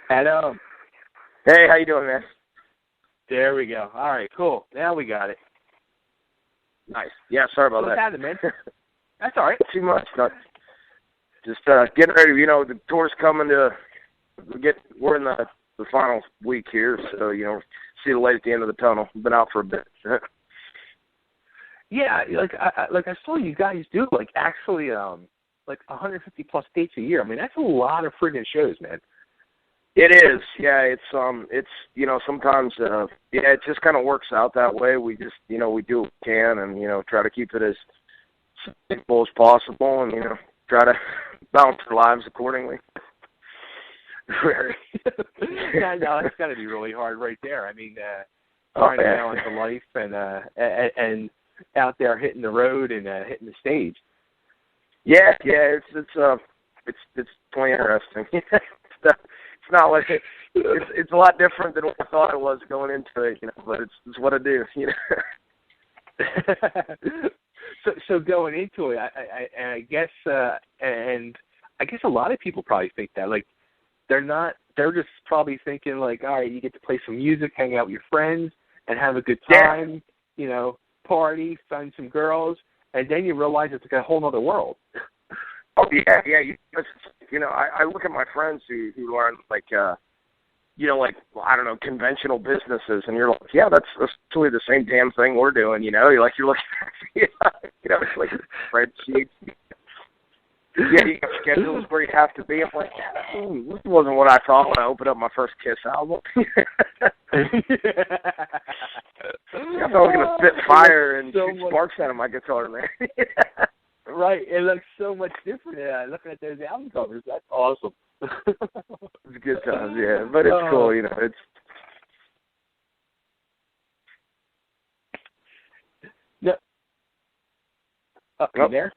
Adam. Hey, how you doing, man? There we go. All right, cool. Now we got it. Nice. Yeah, sorry about What's that. happening, man? That's all right. Too much. Just getting ready. You know, the tour's coming to we're in the final week here, so, you know, see the light at the end of the tunnel. Been out for a bit. Yeah, I saw you guys do, actually, 150 plus dates a year. I mean, that's a lot of friggin' shows, man. It is. Yeah, it's you know, sometimes it just kind of works out that way. We just, you know, we do what we can and, you know, try to keep it as simple as possible and, you know, try to balance our lives accordingly. Yeah, no, it's got to be really hard right there. I mean, trying to balance the life and out there hitting the road and hitting the stage. Yeah, it's quite interesting. It's not like it's a lot different than what I thought it was going into it, you know. But it's what I do, you know. So going into it, I guess a lot of people probably think that, like, they're just probably thinking, like, all right, you get to play some music, hang out with your friends, and have a good time, you know, party, find some girls, and then you realize it's like a whole other world. Oh, yeah. You know, I look at my friends who run, like, you know, like, I don't know, conventional businesses, and you're like, yeah, that's essentially the same damn thing we're doing, you know? You're looking at, you know, it's like spreadsheets. Yeah, you have schedules where you have to be. I'm like, this wasn't what I thought when I opened up my first Kiss album. I thought I was going to spit fire and shoot sparks out of my guitar, man. Right, it looks so much different looking at those album covers. That's awesome. It's good times, yeah, but it's cool, you know. It's no. You there?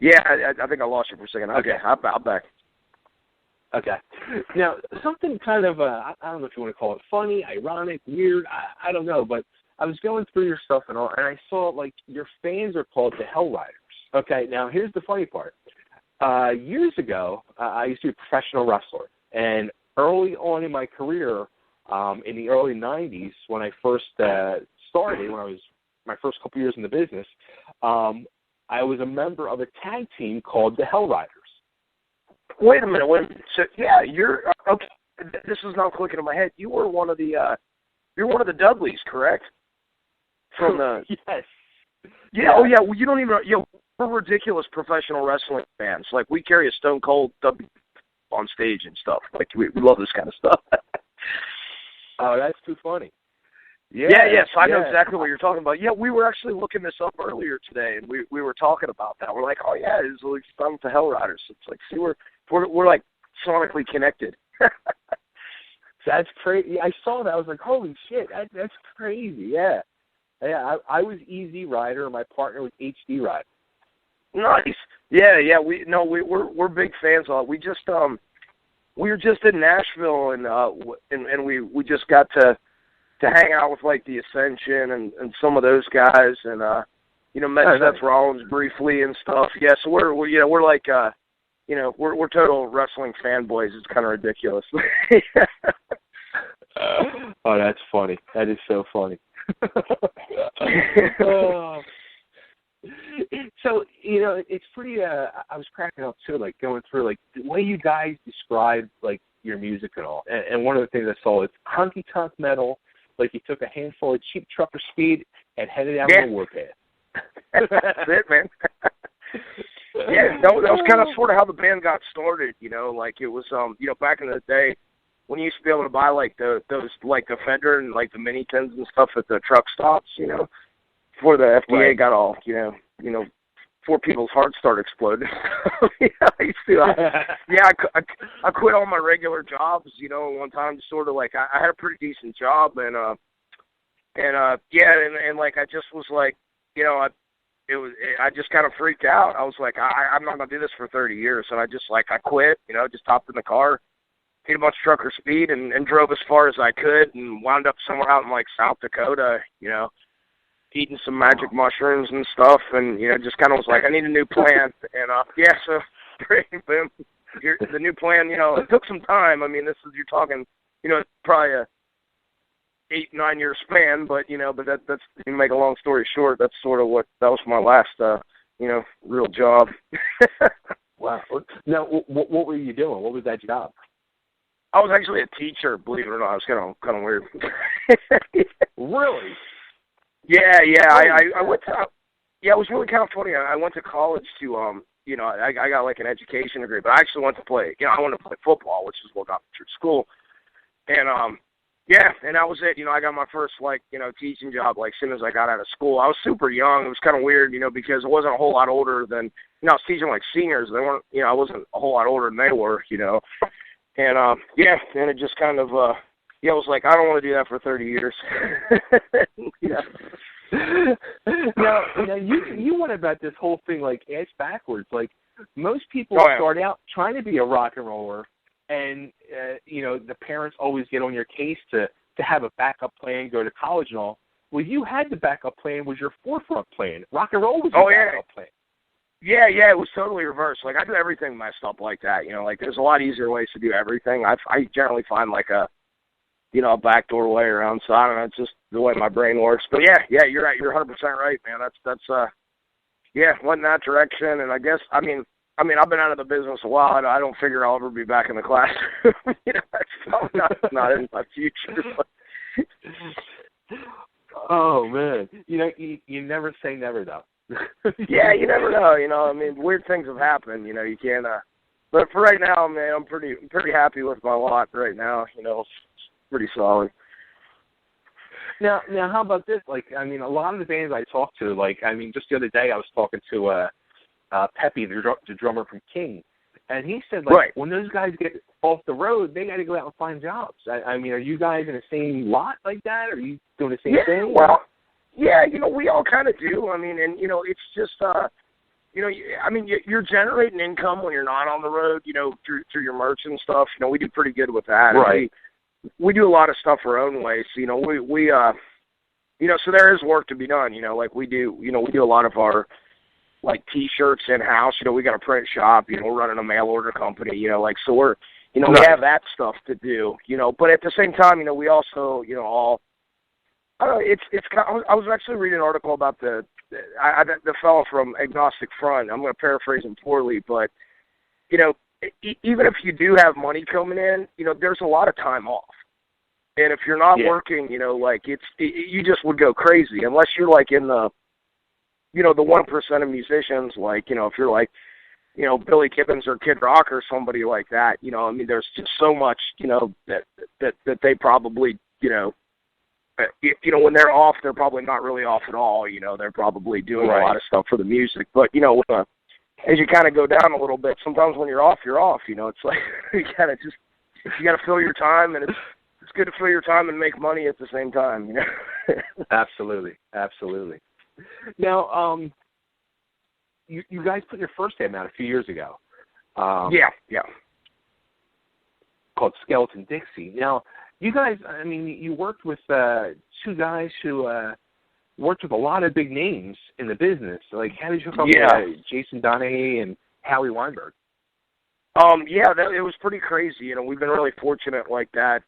Yeah, I think I lost you for a second. Okay, I'm back. Okay. Now, something kind of, I don't know if you want to call it funny, ironic, weird, I don't know, but I was going through your stuff and all, and I saw, like, your fans are called the Hell Riders. Okay, now here's the funny part. Years ago, I used to be a professional wrestler, and early on in my career, in the early 90s, when I first started, when I was my first couple years in the business, I was a member of a tag team called the Hell Riders. Wait a minute. So, yeah, you're okay. This is now clicking in my head. You were one of the you're one of the Dudleys, correct? From the yes. Yeah. Oh, yeah. Well, you don't even. You know, we're ridiculous professional wrestling fans. Like, we carry a Stone Cold W on stage and stuff. Like, we love this kind of stuff. Oh, that's too funny. Yeah, so I know exactly what you're talking about. Yeah, we were actually looking this up earlier today, and we were talking about that. We're like, oh yeah, it's like done with the Hell Riders. It's like, see, we're like sonically connected. That's crazy. I saw that. I was like, holy shit, that's crazy. Yeah. I was Easy Rider, and my partner was HD Rider. Nice. Yeah. We're big fans of it. We just we were just in Nashville, and we just got to hang out with, like, the Ascension and some of those guys, and you know, met Seth Rollins briefly and stuff. Yeah, so we're you know, we're like you know, we're total wrestling fanboys. It's kind of ridiculous. Oh, that's funny. That is so funny. So, you know, it's pretty. I was cracking up too, like, going through, like, the way you guys describe, like, your music and all. And one of the things I saw is honky tonk metal. Like, you took a handful of cheap trucker speed and headed out on a warpath. That's it, man. Yeah, that was kind of sort of how the band got started, you know. Like, it was, you know, back in the day when you used to be able to buy, like, those, like, the Fender and, like, the Mini 10s and stuff at the truck stops, you know, before the FDA got all, you know, before people's hearts started exploding. Yeah, I used to, I quit all my regular jobs, you know, one time, sort of, like, I had a pretty decent job, and like, I just was like, you know, I just kind of freaked out. I was like, I'm not going to do this for 30 years, and I quit, you know, just hopped in the car, hit a bunch of trucker speed, and drove as far as I could, and wound up somewhere out in, like, South Dakota, you know, eating some magic mushrooms and stuff, and, you know, just kind of was like, I need a new plan, and, so, boom. the new plan, it took some time. I mean, you're talking, probably a 8-9 year span, but that's to make a long story short, that's sort of that was my last real job. Wow. Now, what were you doing? What was that job? I was actually a teacher, believe it or not. It was kind of weird. Really? Yeah. I went to. Yeah, it was really kind of funny. I went to college to I got like an education degree, but I actually went to play. I wanted to play football, which is what got me through school. And and that was it. I got my first teaching job as soon as I got out of school. I was super young. It was kind of weird, because I wasn't a whole lot older than I was teaching seniors. They weren't, I wasn't a whole lot older than they were, And and it just kind of I was like, I don't want to do that for 30 years. Now you went about this whole thing ass backwards. Most people start out trying to be a rock and roller, and the parents always get on your case to have a backup plan, go to college and all. Well, you had the backup plan, was your forefront plan. Rock and roll was your backup plan. Yeah, it was totally reversed. I do everything messed up like that. There's a lot easier ways to do everything. I generally find a backdoor way around. So I don't know. It's just the way my brain works. But yeah, you're right. You're 100% right, man. That's went in that direction. And I guess I've been out of the business a while. I don't figure I'll ever be back in the classroom. That's probably not in my future. Oh man, you never say never though. Yeah, you never know. Weird things have happened. You can't. But for right now, man, I'm pretty happy with my lot right now. It's pretty solid. Now, how about this? A lot of the bands I talk to, just the other day I was talking to Peppy, the drummer from King, and he said, when those guys get off the road, they got to go out and find jobs. Are you guys in the same lot like that? Are you doing the same thing? Well, yeah, we all kind of do. It's just, you're generating income when you're not on the road, through your merch and stuff. We do pretty good with that. Right. We do a lot of stuff our own way. So, so there is work to be done. We do a lot of our, T-shirts in-house. We got a print shop, we're running a mail order company, so we're, we have that stuff to do, but at the same time, we also, all, I don't know, it's kind of, I was actually reading an article about the fellow from Agnostic Front. I'm going to paraphrase him poorly, but, even if you do have money coming in, there's a lot of time off. And if you're not working, you just would go crazy unless you're in the, the 1% of musicians, if you're Billy Gibbons or Kid Rock or somebody like that, there's just so much, that they probably, when they're off, they're probably not really off at all. They're probably doing a lot of stuff for the music. But, as you kind of go down a little bit, sometimes when you're off, you're off. It's you got to fill your time, and it's good to fill your time and make money at the same time. Absolutely. Now, you guys put your first album out a few years ago. Yeah. Called Skeleton Dixie. Now, you guys, you worked with two guys who worked with a lot of big names in the business. How did you hook up with Jason Donaghy and Howie Weinberg? It was pretty crazy. We've been really fortunate like that.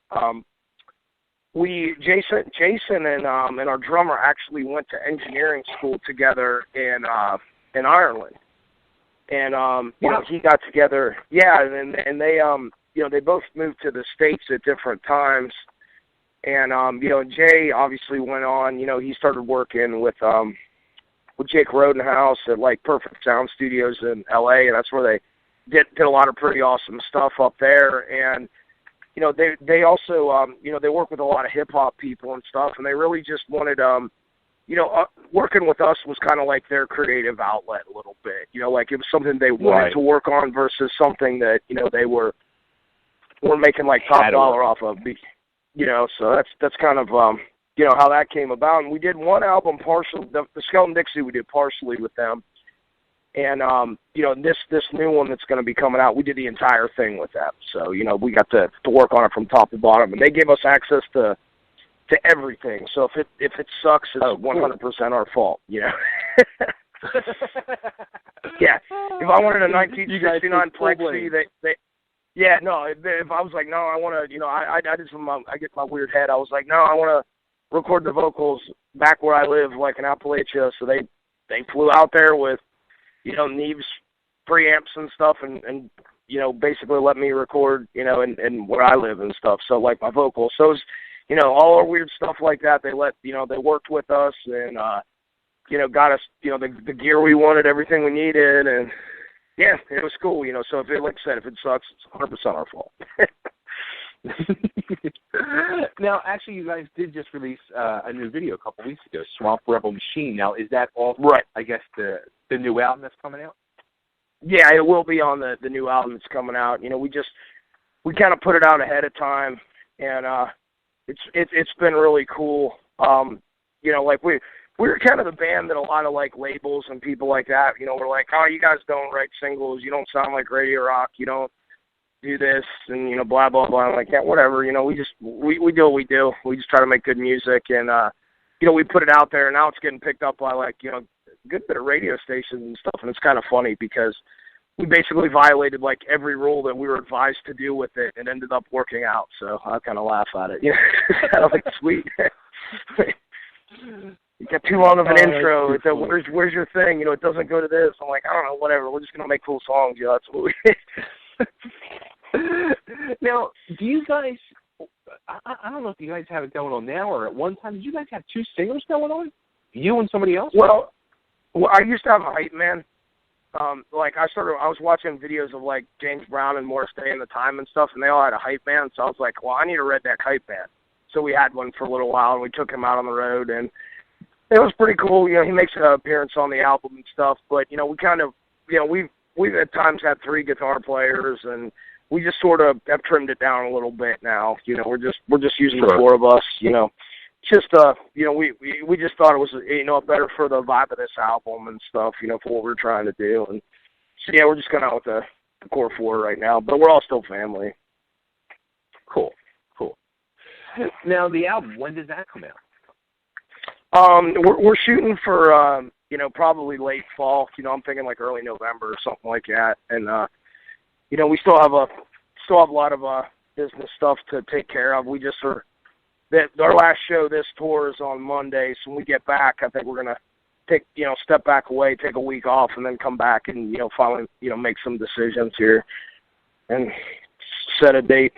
Jason and our drummer actually went to engineering school together in Ireland, and he got together. And they both moved to the States at different times. And Jay obviously went on. He started working with Jake Rodenhouse at Perfect Sound Studios in L.A., and that's where they did a lot of pretty awesome stuff up there. And they also they work with a lot of hip hop people and stuff, and they really just wanted working with us was kind of like their creative outlet a little bit. It was something they wanted to work on versus something that they were making top dollar off of. So that's kind of how that came about. And we did one album partially, the Skeleton Dixie we did partially with them. And this new one that's going to be coming out, we did the entire thing with them. So we got to work on it from top to bottom, and they gave us access to everything. So if it sucks, it's 100% our fault. Yeah, if I wanted a 1969 Plexi, if I was like, no, I want to, I get my weird head. I was like, no, I want to record the vocals back where I live, like in Appalachia. So they flew out there with, Neves preamps and stuff, and basically let me record, and where I live and stuff. So like my vocals, so it was, all our weird stuff like that. They they worked with us and got us, the gear we wanted, everything we needed, and yeah, it was cool, So if it, like I said, if it sucks, it's 100% our fault. Now, actually, you guys did just release a new video a couple weeks ago, Swamp Rebel Machine. Now, is that all? Right. I guess the new album that's coming out. Yeah, it will be on the new album that's coming out. We kind of put it out ahead of time, and it's been really cool. Like we're kind of the band that a lot of like labels and people like that, we're like, oh, you guys don't write singles, you don't sound like Radio Rock, you don't do this, and blah blah blah. I'm like, yeah, whatever. We do what we do. We just try to make good music, and we put it out there, and now it's getting picked up by like a good bit of radio stations and stuff, and it's kind of funny because we basically violated like every rule that we were advised to do with it, and ended up working out. So I kind of laugh at it. Kind of like sweet. You got too long of an intro. It's where's your thing? It doesn't go to this. I'm like, I don't know, whatever. We're just gonna make cool songs. That's what we. Now, do you guys? I don't know if you guys have it going on now, or at one time, did you guys have two singers going on? You and somebody else? Well, I used to have a hype man. I was watching videos of like James Brown and Morris Day in the time and stuff, and they all had a hype man. So I was like, well, I need a redneck hype man. So we had one for a little while, and we took him out on the road, and it was pretty cool. He makes an appearance on the album and stuff, but we kind of, we've at times had 3 guitar players, and we just sort of have trimmed it down a little bit now. We're just using the 4 of us. Just we just thought it was better for the vibe of this album and stuff. For what we're trying to do, and so yeah, we're just kind of with the core 4 right now, but we're all still family. Cool. Now the album, when does that come out? We're shooting for probably late fall. I'm thinking like early November or something like that. And we still have a lot of business stuff to take care of. We just our last show this tour is on Monday, so when we get back, I think we're gonna take step back away, take a week off, and then come back and finally make some decisions here and set a date.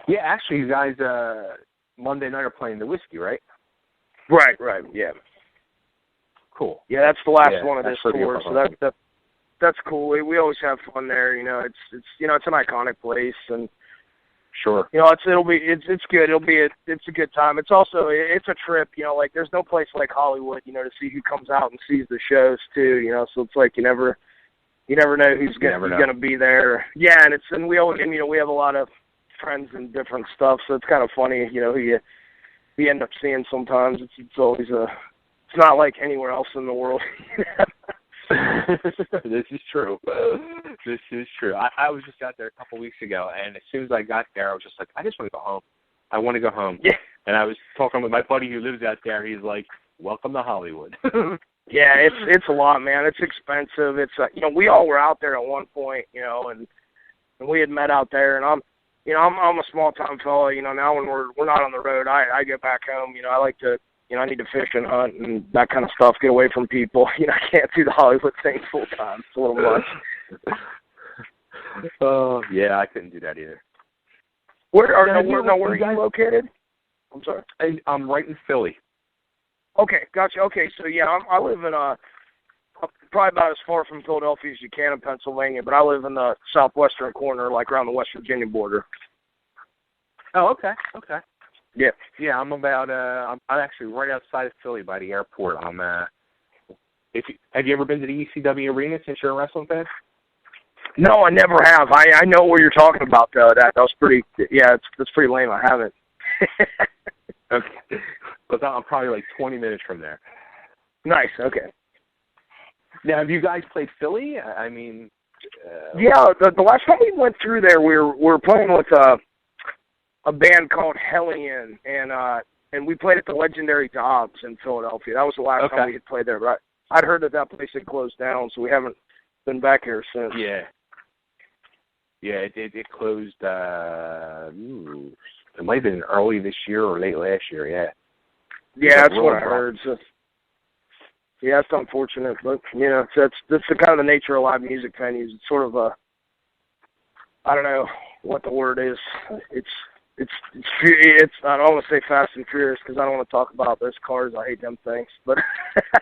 Yeah, actually, you guys. Monday night are playing the Whiskey, right? Right, yeah. Cool. Yeah, that's the last one of this tour, so that's cool. We always have fun there. It's it's an iconic place, and sure. It's good. It's a good time. It's also it's a trip. Like there's no place like Hollywood. To see who comes out and sees the shows too. So it's like you never know who's gonna be there. Yeah, and we have a lot of friends and different stuff, so it's kind of funny, who you end up seeing sometimes. It's always it's not like anywhere else in the world. This is true. I was just out there a couple weeks ago, and as soon as I got there, I was just like, I just want to go home. I want to go home. Yeah. And I was talking with my buddy who lives out there. He's like, welcome to Hollywood. Yeah, it's a lot, man. It's expensive. It's we all were out there at one point, and we had met out there, and I'm a small town fella. Now when we're not on the road, I get back home. I like to, I need to fish and hunt and that kind of stuff. Get away from people. I can't do the Hollywood thing full time. It's a little much. Oh yeah, I couldn't do that either. Where are you located? I'm sorry. I'm right in Philly. Okay, gotcha. Okay, so yeah, I live in probably about as far from Philadelphia as you can in Pennsylvania, but I live in the southwestern corner, like around the West Virginia border. Oh, okay. Yeah. Yeah, I'm about. I'm actually right outside of Philly by the airport. Have you ever been to the ECW arena since you're a wrestling fan? No, I never have. I know what you're talking about though. That was pretty. Yeah, that's pretty lame. I haven't. Okay, but I'm probably like 20 minutes from there. Nice. Okay. Now, have you guys played Philly? I mean, yeah. The last time we went through there, we were playing with a band called Hellion, and and we played at the legendary Dobbs in Philadelphia. That was the last time we had played there. But I'd heard that place had closed down, so we haven't been back here since. Yeah. Yeah, it closed, it might have been early this year or late last year, yeah. Yeah, that's what I heard. So, yeah, it's unfortunate, but, you know, that's the kind of the nature of live music venues. It's sort of I don't know what the word is. It's I don't want to say fast and furious because I don't want to talk about those cars. I hate them things, but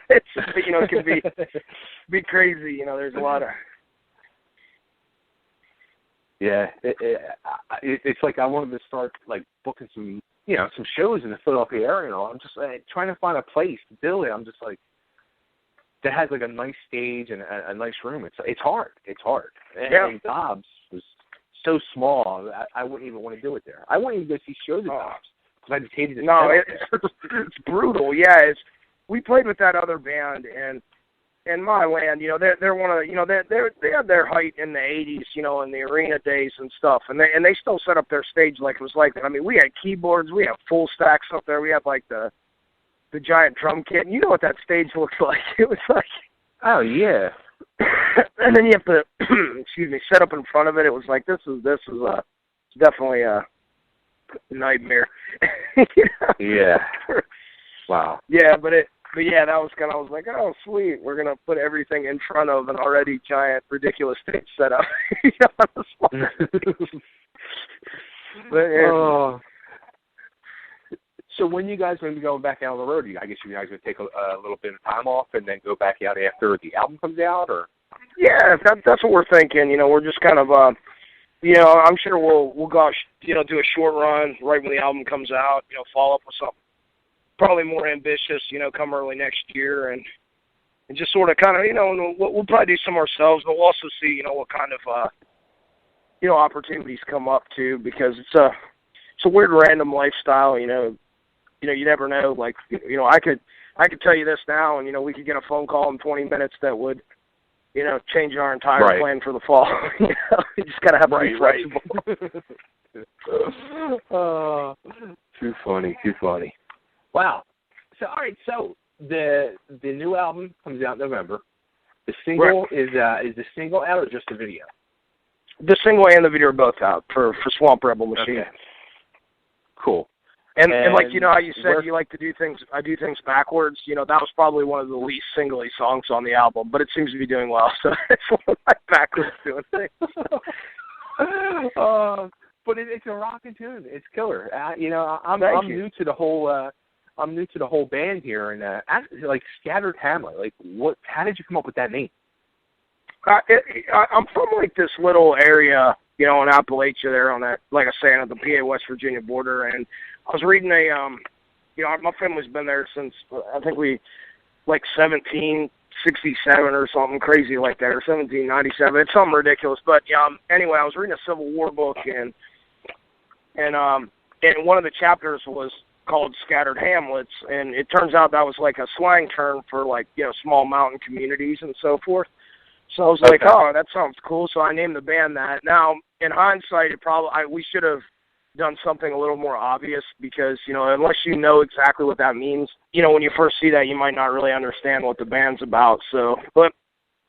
it's, you know, it can be crazy. You know, there's a lot of. Yeah, it's like I wanted to start like booking some shows in the Philadelphia area. You know, I'm just trying to find a place to build it. I'm just like that has like a nice stage and a nice room. It's hard. And Dobbs was so small, I wouldn't even want to do it there. I wouldn't even go see shows at Dobbs because I just hated it. No, it's brutal. Yeah, we played with that other band and my land, you know, they're one of the, you know, they had their height in the 80s, you know, in the arena days and stuff, and they still set up their stage like it was like that. I mean, we had keyboards, we had full stacks up there, we had like the giant drum kit, and you know what that stage looks like. It was like, oh yeah. And then you have to, set up in front of it. It was like this is definitely a nightmare. You know? Yeah. Wow. Yeah, but yeah, that was kind of. I was like, oh sweet, we're gonna put everything in front of an already giant, ridiculous stage setup. You know, on the spot. But, yeah. So when you guys are going to be going back out on the road, I guess you guys are going to take a little bit of time off and then go back out after the album comes out, or? Yeah, that's what we're thinking. You know, we're just kind of, you know, I'm sure we'll go, you know, do a short run right when the album comes out. You know, follow up with something probably more ambitious. You know, come early next year and just sort of kind of, you know, and we'll probably do some ourselves, but we'll also see, you know, what kind of, you know, opportunities come up too, because it's a weird random lifestyle. You know, you never know. Like, you know, I could tell you this now, and you know, we could get a phone call in 20 minutes that would, you know, change our entire plan for the fall. You know, you just gotta have to be flexible. Too funny. Wow. So all right, so the new album comes out in November. The single is the single out or just the video? The single and the video are both out for Swamp Rebel Machine. Okay. Cool. And like, you know how you said you like to do things, I do things backwards, you know, that was probably one of the least singly songs on the album, but it seems to be doing well, so it's one of my backwards doing things. But it's a rockin' tune. It's killer. You know, I'm new to the whole band here, and like Scattered Hamlet. Like, how did you come up with that name? I'm from like this little area, you know, in Appalachia there on that, like I say, on the PA West Virginia border, and I was reading you know, my family's been there since, I think 1767 or something crazy like that, or 1797. It's something ridiculous. But anyway, I was reading a Civil War book, and one of the chapters was called Scattered Hamlets, and it turns out that was like a slang term for like, you know, small mountain communities and so forth. So I was like, oh, that sounds cool. So I named the band that. Now, in hindsight, we should have done something a little more obvious because, you know, unless you know exactly what that means, you know, when you first see that, you might not really understand what the band's about. So, but,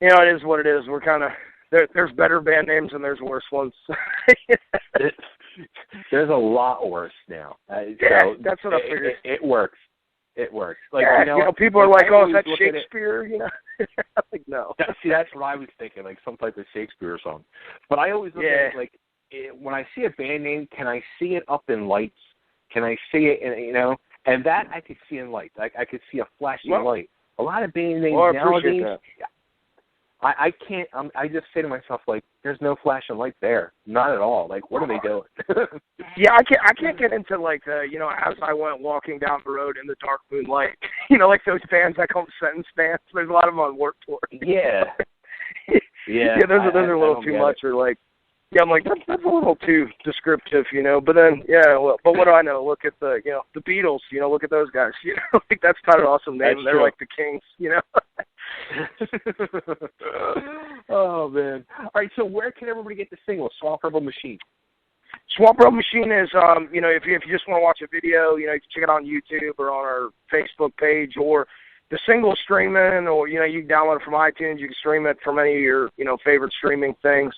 you know, it is what it is. We're kind of, there's better band names and there's worse ones. There's a lot worse now. So that's what I figured. It works. It works. Like, yeah, you know, people are like, oh, is that Shakespeare? You know, I'm like, no. See, that's what I was thinking, like some type of Shakespeare song. But I always look at it like, when I see a band name, can I see it up in lights? Can I see it in, you know? And that I could see in lights. I could see a flashing light. A lot of band names nowadays, I can't. I just say to myself, like, there's no flashing light there, not at all. Like, what are they doing? Yeah, I can't get into like the, you know, as I went walking down the road in the dark moonlight. You know, like those bands I call sentence bands. There's a lot of them on Warped Tour. Yeah. Yeah. Those are a little too much, or like. Yeah, I'm like, that's a little too descriptive, you know. But then, yeah, well, but what do I know? Look at the Beatles, you know. Look at those guys, you know. Like that's kind of an awesome name. They're like the Kings, you know. Oh man! All right, so where can everybody get the single "Swamp Rebel Machine"? Swamp Road Machine is, if you just want to watch a video, you can check it on YouTube or on our Facebook page, or the single streaming, or, you can download it from iTunes. You can stream it from any of your, favorite streaming things.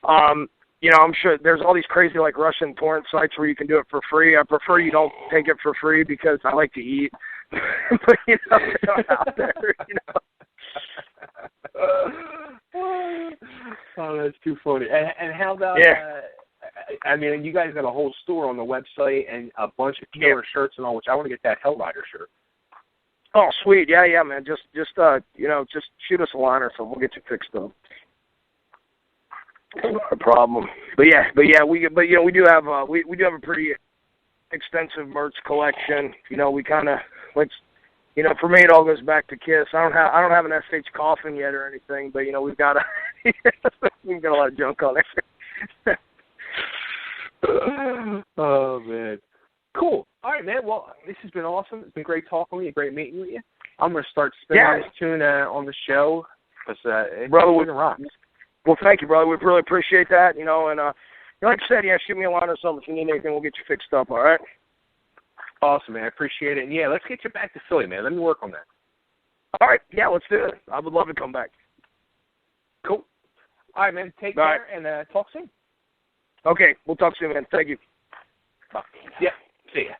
I'm sure there's all these crazy, like, Russian torrent sites where you can do it for free. I prefer you don't take it for free because I like to eat. But, it's out there, Oh, that's too funny. And how about, you guys got a whole store on the website and a bunch of killer shirts and all, which I want to get that Hellrider shirt. Oh, sweet. Yeah, man. Just shoot us a line or something. We'll get you fixed up. Not a problem. We do have a pretty extensive merch collection. We kind of, for me it all goes back to Kiss. I don't have an SH coffin yet or anything, but we've got we've got a lot of junk on it. Oh man, cool. All right, man. Well, this has been awesome. It's been great talking with you. Great meeting with you. I'm gonna start spinning this tune on the show because it's brother, rocks. Well, thank you, brother. We really appreciate that. And like I said, shoot me a line or something if you need anything. We'll get you fixed up. All right. Awesome, man. I appreciate it. And let's get you back to Philly, man. Let me work on that. All right. Yeah, let's do it. I would love to come back. Cool. All right, man. Take care and talk soon. Okay. We'll talk soon, man. Thank you. Bye. Yeah. See ya.